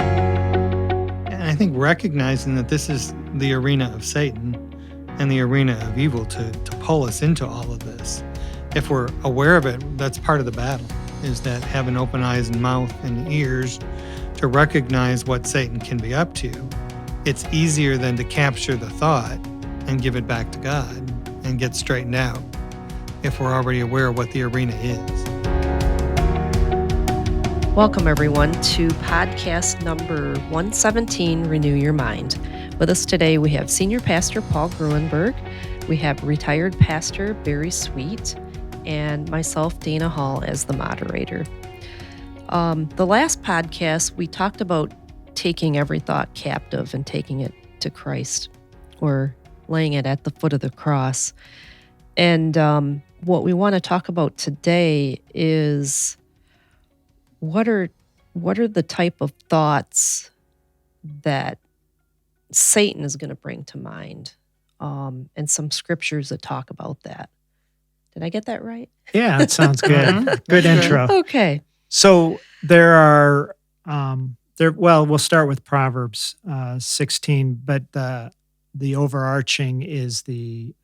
And I think recognizing that this is the arena of Satan and the arena of evil to pull us into all of this. If we're aware of it, that's part of the battle, is that having open eyes and mouth and ears to recognize what Satan can be up to. It's easier than to capture the thought and give it back to God and get straightened out if we're already aware of what the arena is. Welcome, everyone, to podcast number 117, Renew Your Mind. With us today, we have Senior Pastor Paul Gruenberg, we have retired Pastor Barry Sweet, and myself, Dana Hall, as the moderator. The last podcast, we talked about taking every thought captive and taking it to Christ, or laying it at the foot of the cross. And what we want to talk about today is what are the type of thoughts that Satan is going to bring to mind, and some scriptures that talk about that. Did I get that right? Yeah, that sounds good. Good intro. Okay. So there are, we'll start with Proverbs 16, but the overarching is the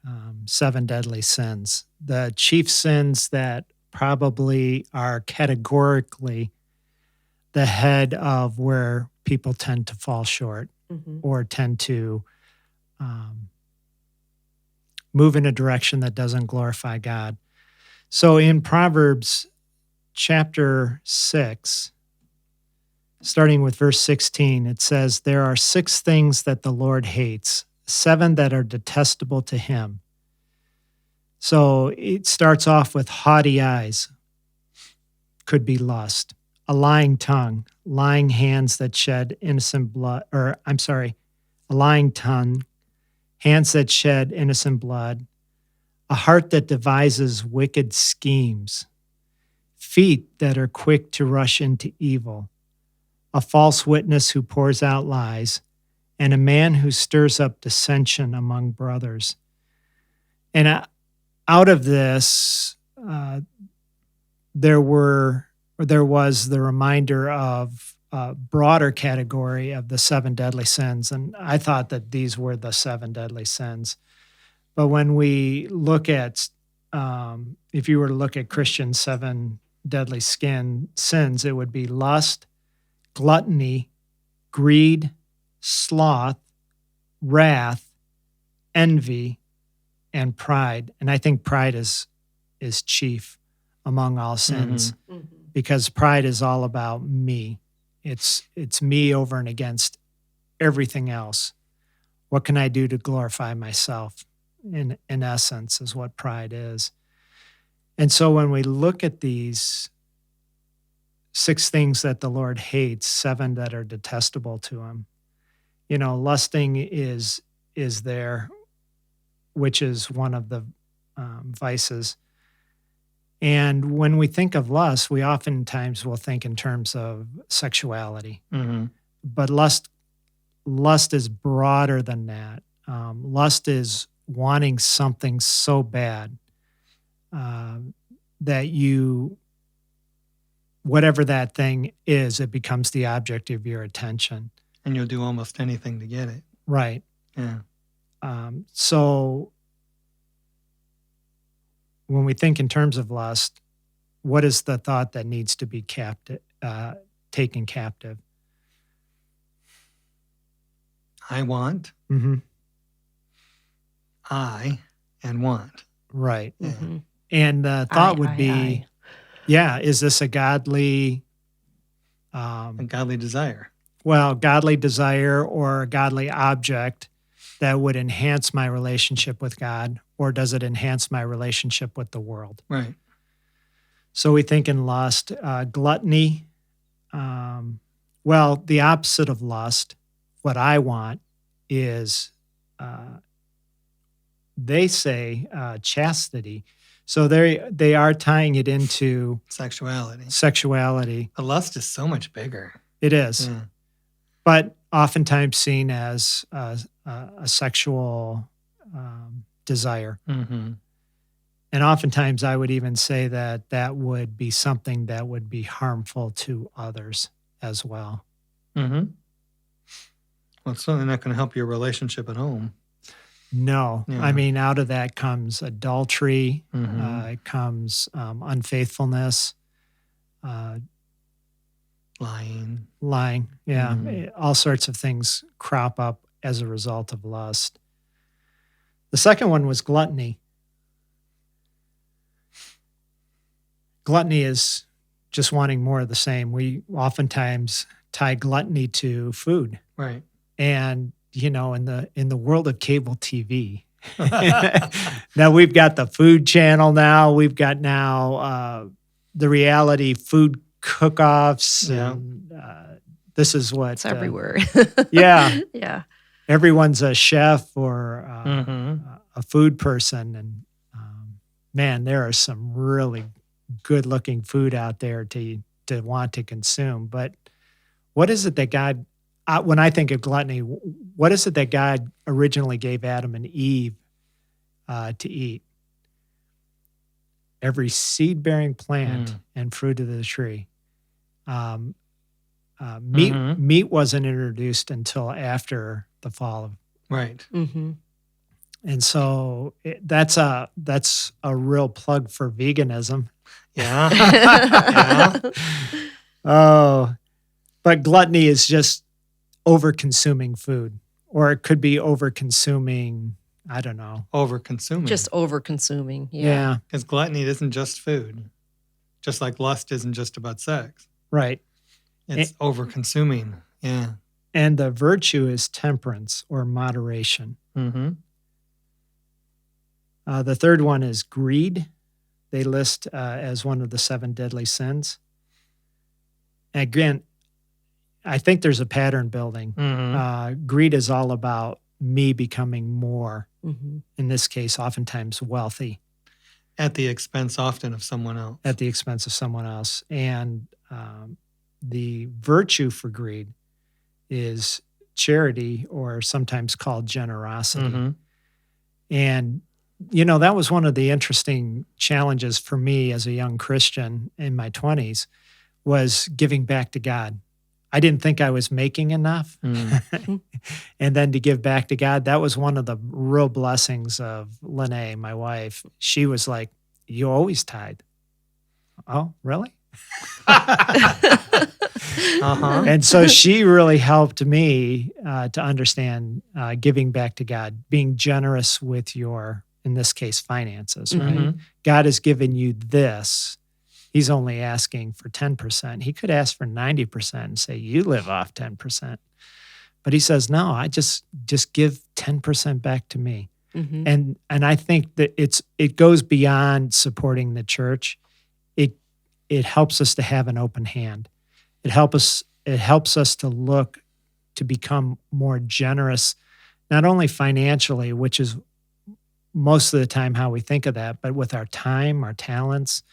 7 deadly sins. The chief sins that probably are categorically the head of where people tend to fall short or tend to move in a direction that doesn't glorify God. So in Proverbs chapter 6, starting with verse 16, it says, "There are 6 things that the Lord hates, 7 that are detestable to him." So it starts off with haughty eyes, could be lust, a lying tongue, lying hands that shed innocent blood, a lying tongue, hands that shed innocent blood, a heart that devises wicked schemes, feet that are quick to rush into evil, a false witness who pours out lies, and a man who stirs up dissension among brothers. And out of this, there was the reminder of a broader category of the 7 deadly sins. And I thought that these were the 7 deadly sins. But when we look at, if you were to look at Christian 7 deadly sins, it would be lust, gluttony, greed, sloth, wrath, envy, and pride. And I think pride is chief among all sins, because pride is all about me. It's me over and against everything else. What can I do to glorify myself? In essence, is what pride is. And so when we look at these 6 things that the Lord hates, 7 that are detestable to him, lusting is there, which is one of the vices. And when we think of lust, we oftentimes will think in terms of sexuality. But lust is broader than that. Lust is wanting something so bad that whatever that thing is, it becomes the object of your attention. And you'll do almost anything to get it. Right. Yeah. So when we think in terms of lust, what is the thought that needs to be taken captive? I want. I and want. Right. And the thought would be, is this a godly... a godly desire. Well, godly desire or a godly object that would enhance my relationship with God, or does it enhance my relationship with the world? Right. So we think in lust, gluttony. The opposite of lust, what I want is, they say, chastity. So they are tying it into sexuality. The lust is so much bigger. It is. Yeah. But oftentimes seen as a sexual desire. And oftentimes I would even say that would be something that would be harmful to others as well. Mm-hmm. Well, it's certainly not going to help your relationship at home. No. Yeah. I mean, out of that comes adultery, Mm-hmm. it comes unfaithfulness, Lying. Yeah. Mhm. All sorts of things crop up as a result of lust. The second one was gluttony. Gluttony is just wanting more of the same. We oftentimes tie gluttony to food. Right. And, in the world of cable TV, now we've got the Food Channel now. We've got now the reality food cook-offs. Yeah. And this is what... It's everywhere. Yeah. Yeah. Everyone's a chef or Mhm. a food person. And man, there are some really good-looking food out there to want to consume. But what is it that God... when I think of gluttony, what is it that God originally gave Adam and Eve to eat? Every seed-bearing plant and fruit of the tree. Meat wasn't introduced until after the fall. Right. Mm-hmm. And so that's a real plug for veganism. Yeah. Yeah. Oh, but gluttony is just over-consuming food, or it could be over-consuming, I don't know. Over-consuming. Just over-consuming. Yeah. Because gluttony isn't just food. Just like lust isn't just about sex. Right. It's over-consuming. Yeah. And the virtue is temperance or moderation. Mm-hmm. The third one is greed. They list as one of the 7 deadly sins. Again, I think there's a pattern building. Mm-hmm. Greed is all about me becoming more, Mm-hmm. in this case, oftentimes wealthy. At the expense often of someone else. At the expense of someone else. And the virtue for greed is charity, or sometimes called generosity. Mm-hmm. And, that was one of the interesting challenges for me as a young Christian in my 20s, was giving back to God. I didn't think I was making enough. Mm. And then to give back to God, that was one of the real blessings of Lene, my wife. She was like, "You always tithe." Oh, really? Uh-huh. And so she really helped me to understand giving back to God, being generous with your, in this case, finances, right? Mm-hmm. God has given you this. He's only asking for 10%. He could ask for 90% and say, you live off 10%. But he says, no, I just give 10% back to me. Mm-hmm. And I think that it goes beyond supporting the church. It helps us to have an open hand. It helps us to look to become more generous, not only financially, which is most of the time how we think of that, but with our time, our talents,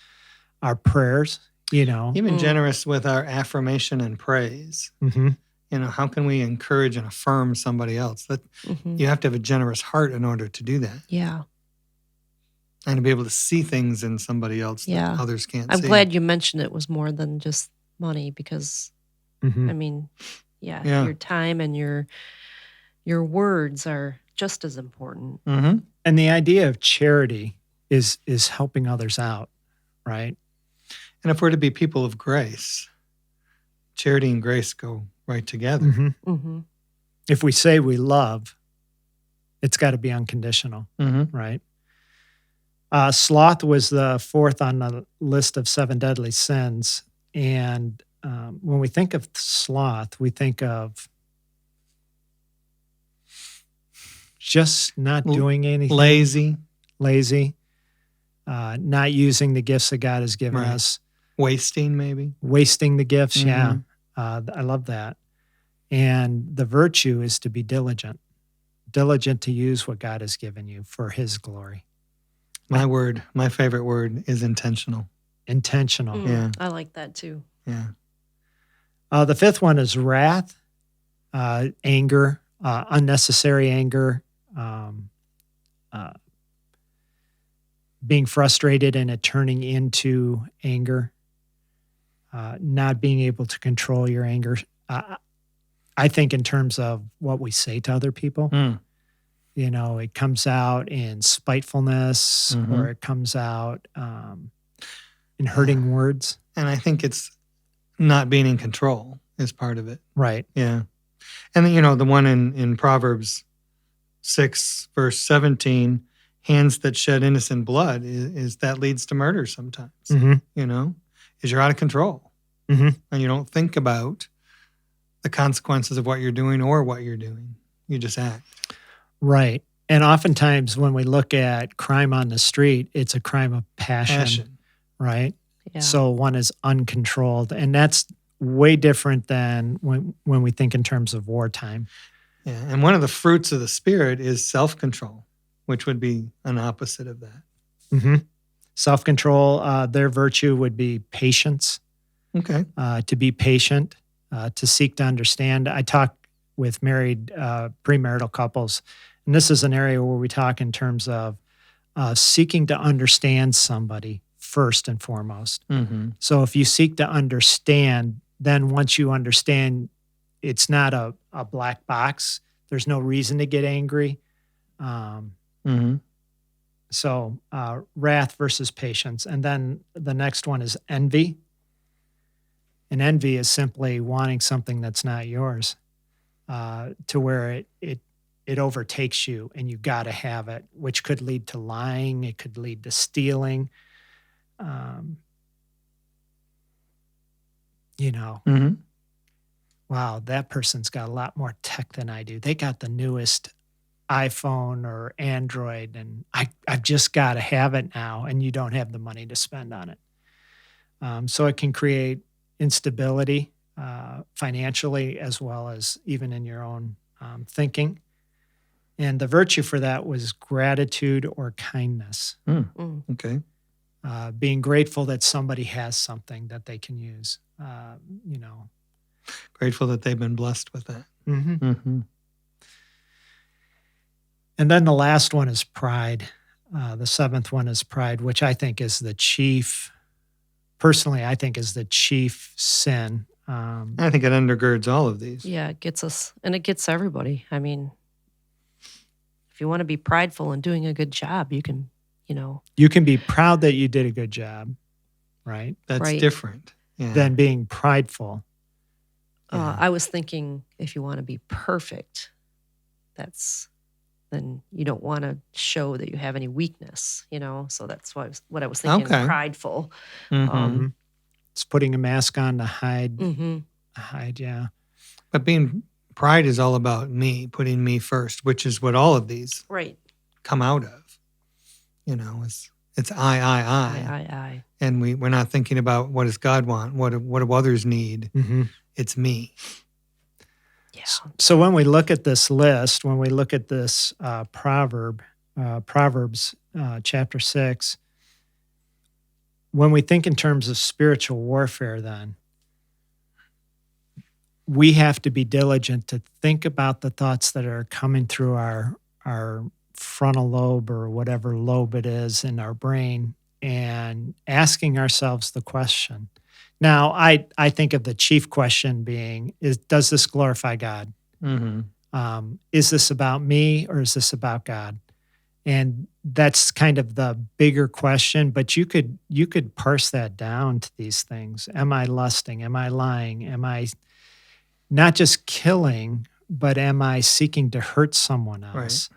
our prayers, Even generous with our affirmation and praise. Mm-hmm. How can we encourage and affirm somebody else? That you have to have a generous heart in order to do that. Yeah. And to be able to see things in somebody else that others can't see. I'm glad you mentioned it was more than just money, because, Mm-hmm. I mean, your time and your words are just as important. Mm-hmm. And the idea of charity is helping others out, right? And if we're to be people of grace, charity and grace go right together. Mm-hmm. Mm-hmm. If we say we love, it's got to be unconditional, Mm-hmm. right? Sloth was the 4th on the list of 7 deadly sins. And when we think of sloth, we think of just not doing anything. Lazy. Not using the gifts that God has given us. Wasting, maybe. Wasting the gifts, Mm-hmm. yeah. I love that. And the virtue is to be diligent to use what God has given you for His glory. My favorite word is intentional. Intentional. Yeah. I like that too. Yeah. The 5th one is wrath, anger, unnecessary anger, being frustrated and it turning into anger, not being able to control your anger. I think in terms of what we say to other people. Mm. It comes out in spitefulness, Mhm. or it comes out in hurting words. And I think it's not being in control is part of it. Right. Yeah. And the one in Proverbs 6, verse 17, hands that shed innocent blood is that leads to murder sometimes, Mm-hmm. is you're out of control. Mm-hmm. And you don't think about the consequences of what you're doing or what you're doing. You just act. Right. And oftentimes when we look at crime on the street, it's a crime of passion. Right? Yeah. So one is uncontrolled. And that's way different than when we think in terms of wartime. Yeah. And one of the fruits of the Spirit is self-control, which would be an opposite of that. Mm-hmm. Self-control, their virtue would be patience. Okay. To be patient, to seek to understand. I talk with married premarital couples, and this is an area where we talk in terms of seeking to understand somebody first and foremost. Mm-hmm. So if you seek to understand, then once you understand, it's not a black box. There's no reason to get angry. Mm-hmm. So wrath versus patience. And then the next one is envy. And envy is simply wanting something that's not yours, to where it overtakes you and you got to have it, which could lead to lying. It could lead to stealing. Mm-hmm. Wow, that person's got a lot more tech than I do. They got the newest iPhone or Android, and I've just got to have it now, and you don't have the money to spend on it. So it can create instability financially, as well as even in your own thinking. And the virtue for that was gratitude or kindness. Okay. Being grateful that somebody has something that they can use. Grateful that they've been blessed with that. Mm-hmm. Mm-hmm. And then the last one is pride. The seventh one is pride, which I think is the chief. Personally, I think is the chief sin. I think it undergirds all of these. Yeah, it gets us, and it gets everybody. I mean, if you want to be prideful and doing a good job, you can, You can be proud that you did a good job, right? That's Right. different. Yeah. Than being prideful. Yeah. I was thinking if you want to be perfect, then you don't want to show that you have any weakness, So that's what I was thinking. Okay. Prideful. Mm-hmm. It's putting a mask on to hide. Mm-hmm. Hide, yeah. But pride is all about me, putting me first, which is what all of these Right. come out of. It's I. I. And we're not thinking about what does God want, what do others need. Mm-hmm. It's me. Yeah. So when we look at this list, when we look at this Proverbs chapter 6, when we think in terms of spiritual warfare, then we have to be diligent to think about the thoughts that are coming through our frontal lobe, or whatever lobe it is in our brain, and asking ourselves the question. Now, I think of the chief question being, does this glorify God? Mm-hmm. Is this about me, or is this about God? And that's kind of the bigger question, but you could parse that down to these things. Am I lusting? Am I lying? Am I not just killing, but am I seeking to hurt someone else? Right.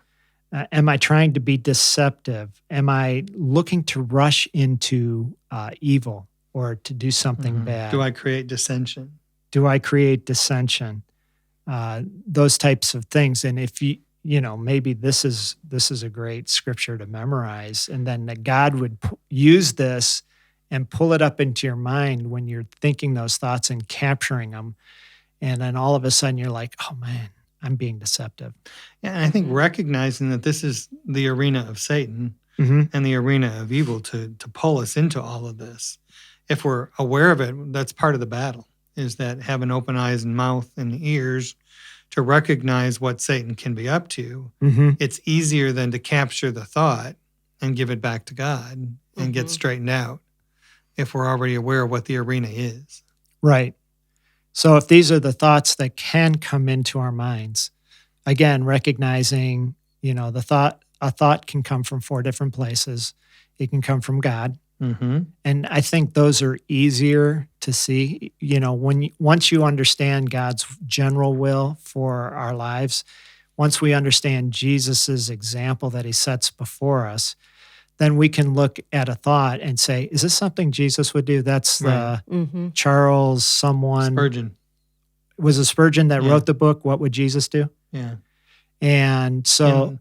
Am I trying to be deceptive? Am I looking to rush into evil or to do something bad? Do I create dissension? Those types of things. And if maybe this is a great scripture to memorize, and then that God would use this and pull it up into your mind when you're thinking those thoughts and capturing them. And then all of a sudden you're like, oh man, I'm being deceptive. Yeah, and I think recognizing that this is the arena of Satan and the arena of evil to pull us into all of this. If we're aware of it, that's part of the battle, is that having open eyes and mouth and ears to recognize what Satan can be up to. Mm-hmm. It's easier than to capture the thought and give it back to God and get straightened out if we're already aware of what the arena is. Right. So if these are the thoughts that can come into our minds, again, recognizing, a thought can come from 4 different places. It can come from God. Mm-hmm. And I think those are easier to see. Once you understand God's general will for our lives, once we understand Jesus's example that he sets before us, then we can look at a thought and say, is this something Jesus would do? That's Right. the Charles someone. Spurgeon. Was it Spurgeon that Yeah. wrote the book, What Would Jesus Do? Yeah. And so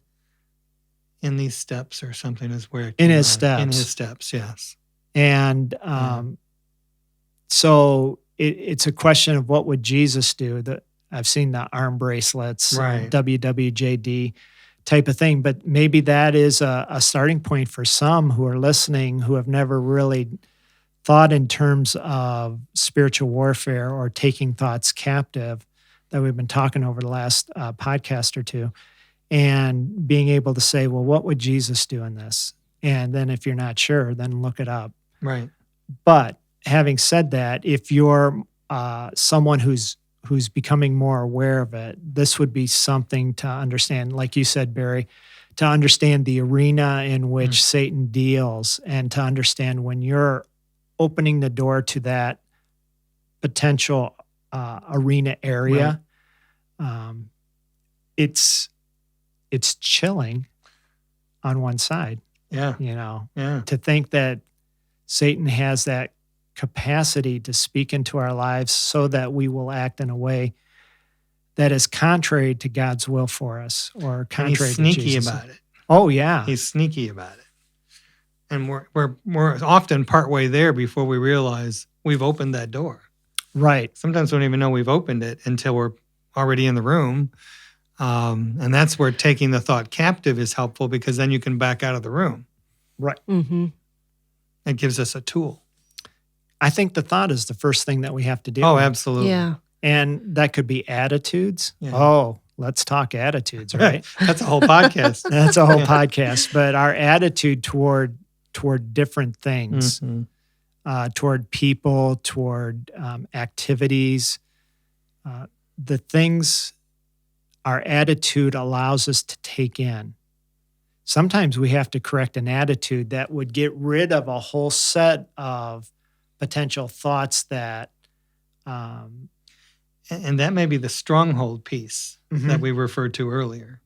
in these steps or something is where it in came his out. steps. In his steps, yes. And so it's a question of what would Jesus do? I've seen the arm bracelets, Right. WWJD type of thing, but maybe that is a starting point for some who are listening who have never really thought in terms of spiritual warfare or taking thoughts captive that we've been talking over the last podcast or two, and being able to say, well, what would Jesus do in this? And then if you're not sure, then look it up. Right. But having said that, if you're someone who's becoming more aware of it, this would be something to understand, like you said, Barry, to understand the arena in which Satan deals, and to understand when you're opening the door to that potential arena area, it's chilling on one side. Yeah. Yeah. To think that Satan has that capacity to speak into our lives so that we will act in a way that is contrary to God's will for us, or contrary and he's to sneaky Jesus. about it. Oh yeah. He's sneaky about it. And we're often partway there before we realize we've opened that door. Right. Sometimes we don't even know we've opened it until we're already in the room. And that's where taking the thought captive is helpful, because then you can back out of the room. Right. Mm-hmm. It gives us a tool. I think the thought is the first thing that we have to do. Oh, absolutely. Yeah. And that could be attitudes. Yeah. Oh, let's talk attitudes, right? That's a whole podcast. That's a whole podcast. But our attitude toward different things, toward people, toward activities, the things our attitude allows us to take in. Sometimes we have to correct an attitude that would get rid of a whole set of potential thoughts that and that may be the stronghold piece that we referred to earlier,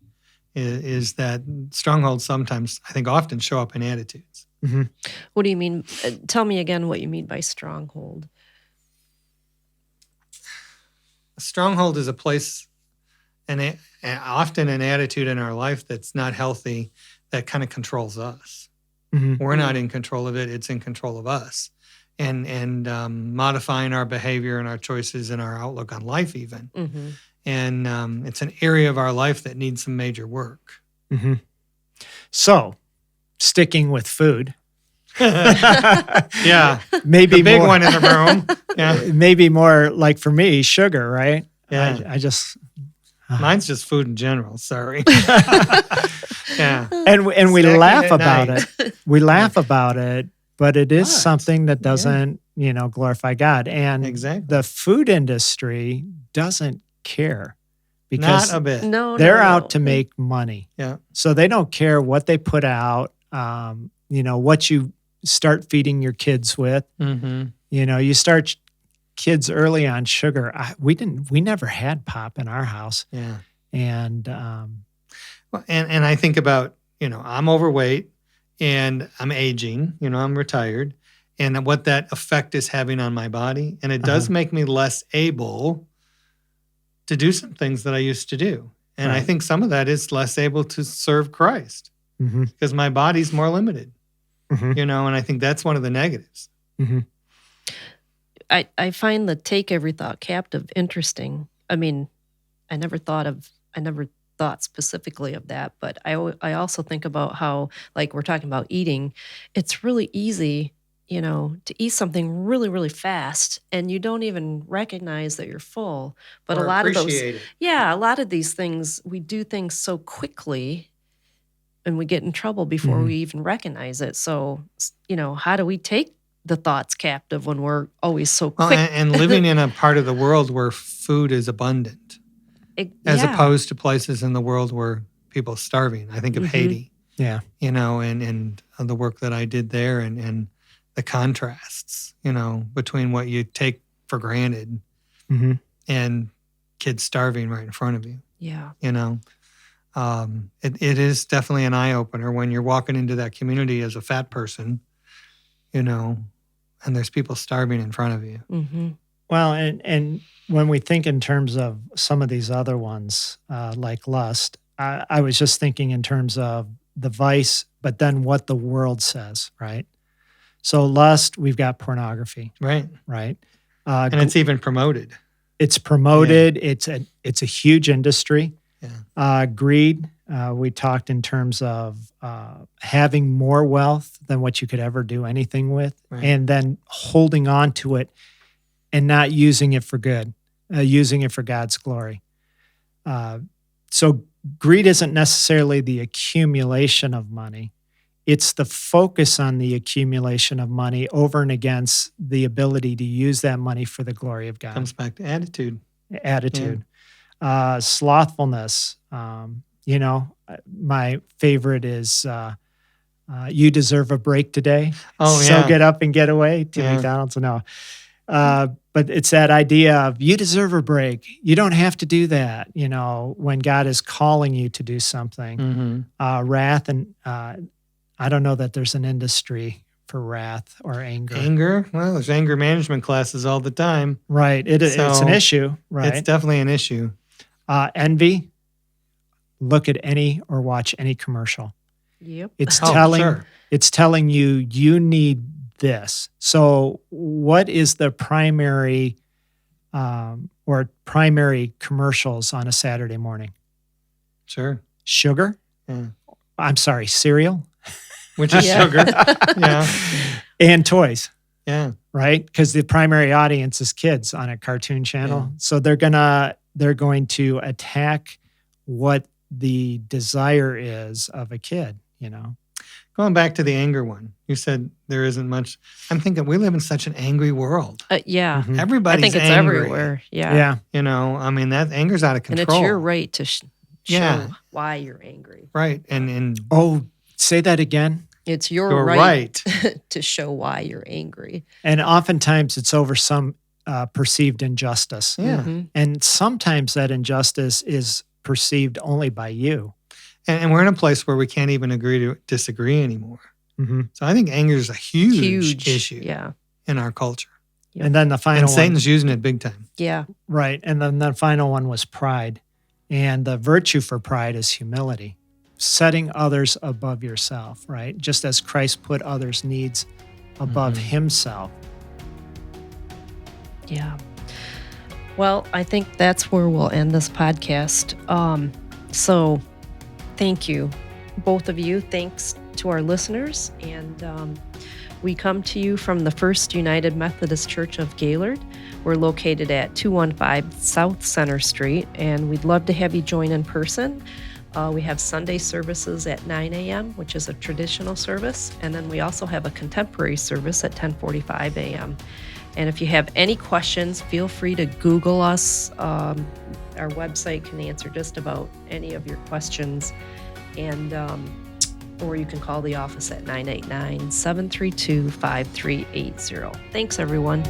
is that strongholds sometimes, I think often, show up in attitudes. Mm-hmm. What do you mean? Tell me again what you mean by stronghold. A stronghold is a place, and often an attitude in our life that's not healthy, that kind of controls us. Mm-hmm. We're not in control of it. It's in control of us. And modifying our behavior and our choices and our outlook on life even. Mm-hmm. And it's an area of our life that needs some major work. Mm-hmm. So, sticking with food. Yeah. Maybe the big more, one in the room. Yeah. Maybe more like for me, sugar, right? Yeah. I just... Mine's just food in general. Sorry. Yeah. And we Snacking laugh at about night. it. We laugh about it, but it is But, something that doesn't, glorify God. And Exactly. the food industry doesn't care, because Not a bit. No, they're no, out no. to make money. Yeah. So they don't care what they put out, what you start feeding your kids with. Mm-hmm. You start kids early on sugar. We never had pop in our house. Yeah. And Well, and I think about, I'm overweight and I'm aging, I'm retired, and what that effect is having on my body. And it does make me less able to do some things that I used to do. And I Right. think some of that is less able to serve Christ mm-hmm, because my body's more limited, mm-hmm, and I think that's one of the negatives. mm-hmm. I find the take every thought captive interesting. I mean, I never thought specifically of that, but I also think about how, like we're talking about eating, it's really easy, to eat something really, really fast and you don't even recognize that you're full. But Or a lot of those, appreciate it. yeah, a lot of these things, we do things so quickly and we get in trouble before Mhm. we even recognize it. So, how do we take the thoughts captive when we're always so Well, quick. and living in a part of the world where food is abundant, as Yeah. opposed to places in the world where people are starving. I think of Haiti, Yeah. and the work that I did there, and the contrasts, between what you take for granted Mm-hmm. and kids starving right in front of you. Yeah. It is definitely an eye opener when you're walking into that community as a fat person, and there's people starving in front of you. Mm-hmm. Well, and when we think in terms of some of these other ones, like lust, I was just thinking in terms of the vice, but then what the world says, right? So lust, we've got pornography, Right. right? And it's even promoted. It's promoted. It's a huge industry. Yeah. Greed. We talked in terms of having more wealth than what you could ever do anything with, Right. and then holding on to it and not using it for good, using it for God's glory. So greed isn't necessarily the accumulation of money. It's the focus on the accumulation of money over and against the ability to use that money for the glory of God. Comes back to attitude. Slothfulness. My favorite is you deserve a break today. Oh, So yeah. get up and get away to Yeah. McDonald's. No. But it's that idea of you deserve a break. You don't have to do that, when God is calling you to do something. Mm-hmm. Wrath, and I don't know that there's an industry for wrath or anger. Anger? Well, there's anger management classes all the time. Right. It's an So, issue, right? It's definitely an issue. Envy. Look at any or watch any commercial. Yep. It's Oh, telling sure. it's telling you need this. So what is the primary primary commercials on a Saturday morning? Sure. Sugar? Yeah. I'm sorry, cereal? Which is Yeah. sugar. Yeah. And toys, Yeah. right? Because the primary audience is kids on a cartoon channel. Yeah. So they're going to attack what the desire is of a kid, Going back to the anger one, you said there isn't much. I'm thinking we live in such an angry world. Yeah. Mhm. Everybody's I think it's angry. everywhere. Yeah. Yeah. That anger's out of And control. it's your right to show Yeah. why you're angry. Right. And Oh, say that again. It's your you're right, right. to show why you're angry. And oftentimes it's over some perceived injustice. Yeah. Mhm. And sometimes that injustice is perceived only by you. And we're in a place where we can't even agree to disagree anymore. Mm-hmm. So I think anger is a huge issue Yeah. in our culture. Yep. And then the final And one. Satan's using it big time. Yeah. Right. And then the final one was pride. And the virtue for pride is humility, setting others above yourself, right? Just as Christ put others' needs above Mhm. himself. Yeah. Well, I think that's where we'll end this podcast. So thank you, both of you. Thanks to our listeners. And we come to you from the First United Methodist Church of Gaylord. We're located at 215 South Center Street, and we'd love to have you join in person. We have Sunday services at 9 a.m., which is a traditional service. And then we also have a contemporary service at 10:45 a.m. And if you have any questions, feel free to Google us. Our website can answer just about any of your questions. And or you can call the office at 989-732-5380. Thanks, everyone.